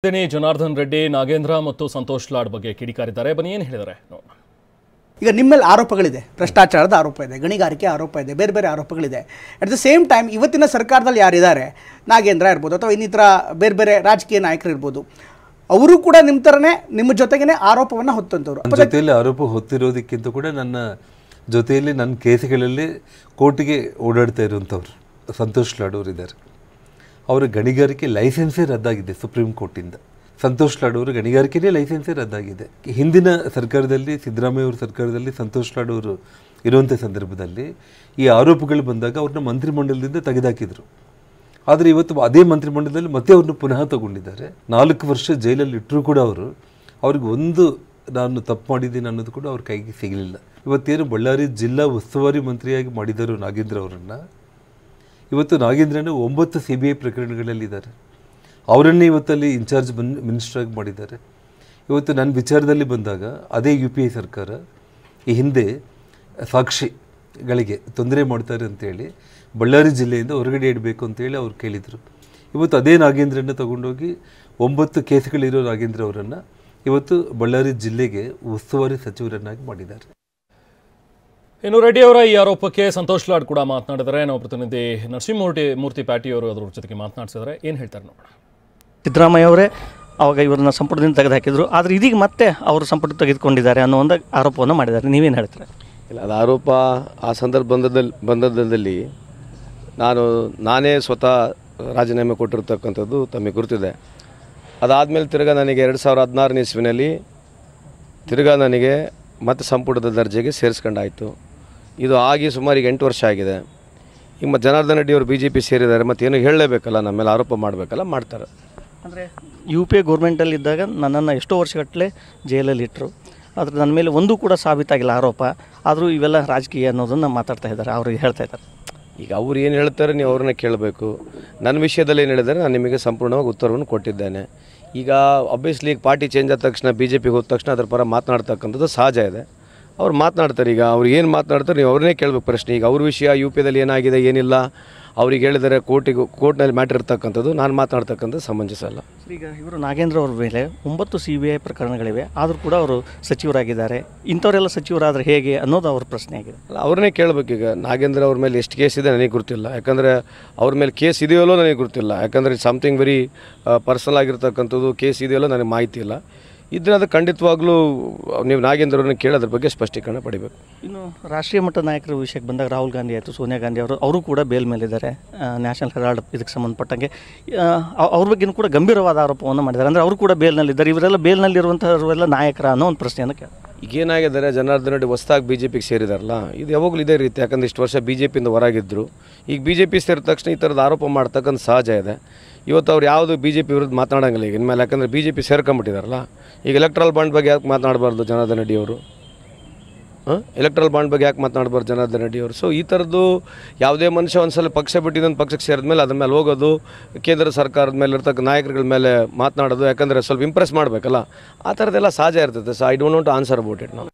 ಜನಾರ್ದನ್ ರೆಡ್ಡಿ, ನಾಗೇಂದ್ರ ಮತ್ತು ಸಂತೋಷ್ ಲಾಡ್ ಬಗ್ಗೆ ಕಿಡಿಕಾರಿದ್ದಾರೆ. ಬನ್ನಿ ಏನು ಹೇಳಿದ್ದಾರೆ ನೋಡೋಣ. ಈಗ ನಿಮ್ಮಲ್ಲಿ ಆರೋಪಗಳಿದೆ, ಭ್ರಷ್ಟಾಚಾರದ ಆರೋಪ ಇದೆ, ಗಣಿಗಾರಿಕೆ ಆರೋಪ ಇದೆ, ಬೇರೆ ಬೇರೆ ಆರೋಪಗಳಿದೆ. ಅಟ್ ದ ಸೇಮ್ ಟೈಮ್ ಇವತ್ತಿನ ಸರ್ಕಾರದಲ್ಲಿ ಯಾರಿದ್ದಾರೆ, ನಾಗೇಂದ್ರ ಇರ್ಬೋದು ಅಥವಾ ಇನ್ನಿತರ ಬೇರೆ ಬೇರೆ ರಾಜಕೀಯ ನಾಯಕರು ಇರ್ಬೋದು, ಅವರು ಕೂಡ ನಿಮ್ಮ ಥರನೇ ನಿಮ್ಮ ಜೊತೆಗೇ ಆರೋಪವನ್ನು ಹೊತ್ತಂತವ್ರು. ಜೊತೆಯಲ್ಲಿ ಆರೋಪ ಹೊತ್ತಿರೋದಕ್ಕಿಂತ ಕೂಡ ನನ್ನ ಜೊತೆಯಲ್ಲಿ ನನ್ನ ಕೇಸ್ಗಳಲ್ಲಿ ಕೋರ್ಟಿಗೆ ಓಡಾಡ್ತಾ ಇರುವಂಥವ್ರು ಸಂತೋಷ್ ಲಾಡ್ ಅವರು ಇದ್ದಾರೆ. ಅವರ ಗಣಿಗಾರಿಕೆ ಲೈಸೆನ್ಸೇ ರದ್ದಾಗಿದೆ ಸುಪ್ರೀಂ ಕೋರ್ಟಿಂದ. ಸಂತೋಷ್ ಲಾಡ್ ಅವರು ಗಣಿಗಾರಿಕೆಯೇ ಲೈಸೆನ್ಸೇ ರದ್ದಾಗಿದೆ. ಹಿಂದಿನ ಸರ್ಕಾರದಲ್ಲಿ, ಸಿದ್ದರಾಮಯ್ಯ ಅವರ ಸರ್ಕಾರದಲ್ಲಿ ಸಂತೋಷ್ ಲಾಡ್ ಅವರು ಇರುವಂಥ ಸಂದರ್ಭದಲ್ಲಿ ಈ ಆರೋಪಗಳು ಬಂದಾಗ ಅವ್ರನ್ನ ಮಂತ್ರಿಮಂಡಲದಿಂದ ತೆಗೆದುಹಾಕಿದ್ರು. ಆದರೆ ಇವತ್ತು ಅದೇ ಮಂತ್ರಿಮಂಡಲದಲ್ಲಿ ಮತ್ತೆ ಅವ್ರನ್ನ ಪುನಃ ತಗೊಂಡಿದ್ದಾರೆ. 4 ವರ್ಷ ಜೈಲಲ್ಲಿ ಇಟ್ಟರೂ ಕೂಡ ಅವ್ರಿಗೆ ಒಂದು ನಾನು ತಪ್ಪು ಮಾಡಿದ್ದೀನಿ ಅನ್ನೋದು ಕೂಡ ಅವ್ರ ಕೈಗೆ ಸಿಗಲಿಲ್ಲ. ಇವತ್ತೇನು ಬಳ್ಳಾರಿ ಜಿಲ್ಲಾ ಉಸ್ತುವಾರಿ ಮಂತ್ರಿಯಾಗಿ ಮಾಡಿದರು ನಾಗೇಂದ್ರ ಅವರನ್ನು, ಇವತ್ತು ನಾಗೇಂದ್ರನ 9 CBI ಪ್ರಕರಣಗಳಲ್ಲಿದ್ದಾರೆ. ಅವರನ್ನೇ ಇವತ್ತಲ್ಲಿ ಇನ್ಚಾರ್ಜ್ ಮಿನಿಸ್ಟ್ರಾಗಿ ಮಾಡಿದ್ದಾರೆ. ಇವತ್ತು ನನ್ನ ವಿಚಾರದಲ್ಲಿ ಬಂದಾಗ ಅದೇ UPA ಸರ್ಕಾರ ಈ ಹಿಂದೆ ಸಾಕ್ಷಿಗಳಿಗೆ ತೊಂದರೆ ಮಾಡ್ತಾರೆ ಅಂತೇಳಿ ಬಳ್ಳಾರಿ ಜಿಲ್ಲೆಯಿಂದ ಹೊರಗಡೆ ಇಡಬೇಕು ಅಂತೇಳಿ ಅವ್ರು ಕೇಳಿದರು. ಇವತ್ತು ಅದೇ ನಾಗೇಂದ್ರನ್ನ ತಗೊಂಡೋಗಿ 9 ಕೇಸ್ಗಳಿರೋ ನಾಗೇಂದ್ರ ಅವರನ್ನು ಇವತ್ತು ಬಳ್ಳಾರಿ ಜಿಲ್ಲೆಗೆ ಉಸ್ತುವಾರಿ ಸಚಿವರನ್ನಾಗಿ ಮಾಡಿದ್ದಾರೆ. ಇನ್ನು ರೆಡ್ಡಿ ಅವರ ಈ ಆರೋಪಕ್ಕೆ ಸಂತೋಷ್ ಲಾಡ್ ಕೂಡ ಮಾತನಾಡಿದರೆ. ನಾವು ಪ್ರತಿನಿಧಿ ನರಸಿಂಹಮೂರ್ತಿ ಪ್ಯಾಟಿ ಅವರು ಅದರ ಜೊತೆಗೆ ಮಾತನಾಡಿಸಿದರೆ ಏನು ಹೇಳ್ತಾರೆ ನೋಡೋಣ. ಸಿದ್ದರಾಮಯ್ಯ ಅವರೇ ಅವಾಗ ಇವರನ್ನ ಸಂಪುಟದಿಂದ ತೆಗೆದುಹಾಕಿದ್ರು, ಆದರೆ ಇದೀಗ ಮತ್ತೆ ಅವರು ಸಂಪುಟ ತೆಗೆದುಕೊಂಡಿದ್ದಾರೆ ಅನ್ನೋ ಒಂದು ಆರೋಪವನ್ನು ಮಾಡಿದ್ದಾರೆ. ನೀವೇನು ಹೇಳ್ತೀರಾ? ಇಲ್ಲ, ಅದು ಆರೋಪ ಆ ಬಂದದಲ್ಲಿ ನಾನೇ ಸ್ವತಃ ರಾಜೀನಾಮೆ ಕೊಟ್ಟಿರ್ತಕ್ಕಂಥದ್ದು ತಮಗೆ ಗುರುತಿದೆ. ಅದಾದಮೇಲೆ ತಿರ್ಗಾ ನನಗೆ 2016ನೇ ಇಸ್ವಿನಲ್ಲಿ ತಿರ್ಗಾ ನನಗೆ ಮತ್ತೆ ಸಂಪುಟದ ದರ್ಜೆಗೆ ಸೇರಿಸ್ಕೊಂಡಾಯಿತು. ಇದು ಆಗಿ ಸುಮಾರು ಈಗ 8 ವರ್ಷ ಆಗಿದೆ. ಈಗ ಜನಾರ್ದನ್ ರೆಡ್ಡಿ ಅವರು BJP ಸೇರಿದ್ದಾರೆ, ಮತ್ತೇನು ಹೇಳಲೇಬೇಕಲ್ಲ, ನಮ್ಮ ಮೇಲೆ ಆರೋಪ ಮಾಡಬೇಕಲ್ಲ, ಮಾಡ್ತಾರೆ. ಅಂದರೆ UPA ಗೌರ್ಮೆಂಟಲ್ಲಿದ್ದಾಗ ನನ್ನನ್ನು ಎಷ್ಟೋ ವರ್ಷಗಟ್ಟಲೆ ಜೈಲಲ್ಲಿ ಇಟ್ಟರು, ಆದರೆ ನನ್ನ ಮೇಲೆ ಒಂದೂ ಕೂಡ ಸಾಬೀತಾಗಿಲ್ಲ ಆರೋಪ. ಆದರೂ ಇವೆಲ್ಲ ರಾಜಕೀಯ ಅನ್ನೋದನ್ನು ಮಾತಾಡ್ತಾ ಇದ್ದಾರೆ, ಅವ್ರಿಗೆ ಹೇಳ್ತಾ ಇದ್ದಾರೆ. ಈಗ ಅವ್ರು ಏನು ಹೇಳ್ತಾರೆ ನೀವು ಅವ್ರನ್ನ ಕೇಳಬೇಕು. ನನ್ನ ವಿಷಯದಲ್ಲಿ ಏನು ಹೇಳಿದ್ದಾರೆ ನಾನು ನಿಮಗೆ ಸಂಪೂರ್ಣವಾಗಿ ಉತ್ತರವನ್ನು ಕೊಟ್ಟಿದ್ದೇನೆ. ಈಗ ಅಬ್ವಿಯಸ್ಲಿ ಈಗ ಪಾರ್ಟಿ ಚೇಂಜ್ ಆದ ತಕ್ಷಣ BJPಗೆ ಹೋದ ತಕ್ಷಣ ಅದರ ಪರ ಮಾತನಾಡ್ತಕ್ಕಂಥದ್ದು ಸಹಜ ಇದೆ. ಅವ್ರು ಮಾತನಾಡ್ತಾರೆ. ಈಗ ಅವ್ರು ಏನು ಮಾತನಾಡ್ತಾರೆ ನೀವು ಅವ್ರನ್ನೇ ಕೇಳಬೇಕು ಪ್ರಶ್ನೆ. ಈಗ ಅವ್ರ ವಿಷಯ UPAದಲ್ಲಿ ಏನಾಗಿದೆ ಏನಿಲ್ಲ ಅವ್ರಿಗೆ ಹೇಳಿದರೆ ಕೋರ್ಟ್ನಲ್ಲಿ ಮ್ಯಾಟ್ರ್ ಇರ್ತಕ್ಕಂಥದ್ದು, ನಾನು ಮಾತನಾಡ್ತಕ್ಕಂಥದ್ದು ಸಮಂಜಸ ಅಲ್ಲ. ಈಗ ಇವರು ನಾಗೇಂದ್ರ ಅವ್ರ ಮೇಲೆ 9 CBI ಪ್ರಕರಣಗಳಿವೆ, ಆದರೂ ಕೂಡ ಅವರು ಸಚಿವರಾಗಿದ್ದಾರೆ. ಇಂಥವರೆಲ್ಲ ಸಚಿವರಾದರೆ ಹೇಗೆ ಅನ್ನೋದು ಅವ್ರ ಪ್ರಶ್ನೆ ಆಗಿದೆ. ಅಲ್ಲ, ಅವ್ರನ್ನೇ ಕೇಳಬೇಕು. ಈಗ ನಾಗೇಂದ್ರ ಅವ್ರ ಮೇಲೆ ಎಷ್ಟು ಕೇಸ್ ಇದೆ ನನಗೆ ಗೊತ್ತಿಲ್ಲ, ಯಾಕಂದರೆ ಅವ್ರ ಮೇಲೆ ಕೇಸ್ ಇದೆಯಲ್ಲೋ ನನಗೆ ಗೊತ್ತಿಲ್ಲ. ಯಾಕಂದರೆ ಸಮಥಿಂಗ್ ವೆರಿ ಪರ್ಸನಲ್ ಆಗಿರ್ತಕ್ಕಂಥದ್ದು, ಕೇಸ್ ಇದೆಯಲ್ಲೋ ನನಗೆ ಮಾಹಿತಿ ಇಲ್ಲ. ಇದ್ರೆ ಅದು ಖಂಡಿತವಾಗ್ಲೂ ನೀವು ನಾಗೇಂದ್ರವ್ರನ್ನ ಕೇಳೋದ್ರ ಬಗ್ಗೆ ಸ್ಪಷ್ಟೀಕರಣ ಪಡಿಬೇಕು. ಇನ್ನು ರಾಷ್ಟ್ರೀಯ ಮಟ್ಟದ ನಾಯಕರ ವಿಷಯಕ್ಕೆ ಬಂದಾಗ ರಾಹುಲ್ ಗಾಂಧಿ ಆಯಿತು, ಸೋನಿಯಾ ಗಾಂಧಿ ಅವರು ಕೂಡ ಬೇಲ್ ಮೇಲಿದ್ದಾರೆ. ನ್ಯಾಷನಲ್ ಹೆರಾಲ್ಡ್ ಇದಕ್ಕೆ ಸಂಬಂಧಪಟ್ಟಂಗೆ ಅವ್ರ ಬಗ್ಗೆಯೂ ಕೂಡ ಗಂಭೀರವಾದ ಆರೋಪವನ್ನು ಮಾಡಿದ್ದಾರೆ. ಅಂದರೆ ಅವರು ಕೂಡ ಬೇಲ್ನಲ್ಲಿದ್ದಾರೆ. ಇವರೆಲ್ಲ ಬೇಲ್ನಲ್ಲಿರುವಂಥವರೆಲ್ಲ ನಾಯಕರ ಅನ್ನೋ ಒಂದು ಪ್ರಶ್ನೆಯನ್ನು ಕೇಳಿ ಈಗೇನಾಗಿದ್ದಾರೆ, ಜನಾರ್ದನ್ ರೆಡ್ಡಿ ಹೊಸದಾಗಿ BJPಗೆ ಸೇರಿದಾರಲ್ಲ, ಇದು ಯಾವಾಗಲೂ ಇದೇ ರೀತಿ. ಯಾಕಂದರೆ ಇಷ್ಟು ವರ್ಷ BJPಯಿಂದ ಹೊರಗಿದ್ದರು. ಈಗ BJP ಸೇರಿದ ತಕ್ಷಣ ಈ ಥರದ ಆರೋಪ ಮಾಡ್ತಕ್ಕಂಥ ಸಹಜ ಇದೆ. ಇವತ್ತು ಅವ್ರು ಯಾವುದು BJP ವಿರುದ್ಧ ಮಾತನಾಡೋಂಗಿಲ್ಲ ಈಗ ಇನ್ಮೇಲೆ. ಯಾಕಂದರೆ BJP ಸೇರ್ಕೊಂಬಿಟ್ಟಿದಾರಲ್ಲ. ಈಗ ಎಲೆಕ್ಟ್ರಲ್ ಬಾಂಡ್ ಬಗ್ಗೆ ಯಾಕೆ ಮಾತನಾಡಬಾರ್ದು ಜನಾರ್ದನ್ ರೆಡ್ಡಿ ಅವರು? ಎಲೆಕ್ಟ್ರಲ್ ಬಾಂಡ್ ಬಗ್ಗೆ ಯಾಕೆ ಮಾತನಾಡಬಾರ್ದು ಜನಾರ್ದನ್ ರೆಡ್ಡಿ ಅವರು? ಸೊ ಈ ಥರದ್ದು ಯಾವುದೇ ಮನುಷ್ಯ ಒಂದು ಸಲ ಪಕ್ಷ ಬಿಟ್ಟು ಇನ್ನೊಂದು ಪಕ್ಷಕ್ಕೆ ಸೇರಿದ ಮೇಲೆ ಅದ್ರ ಮೇಲೆ ಹೋಗೋದು, ಕೇಂದ್ರ ಸರ್ಕಾರದ ಮೇಲೆ ಇರ್ತಕ್ಕ ನಾಯಕರುಗಳ ಮೇಲೆ ಮಾತನಾಡೋದು, ಯಾಕಂದರೆ ಸ್ವಲ್ಪ ಇಂಪ್ರೆಸ್ ಮಾಡಬೇಕಲ್ಲ, ಆ ಥರದ್ದೆಲ್ಲ ಸಹಜ ಇರ್ತದೆ. So I don't want to answer about it ನಾವು.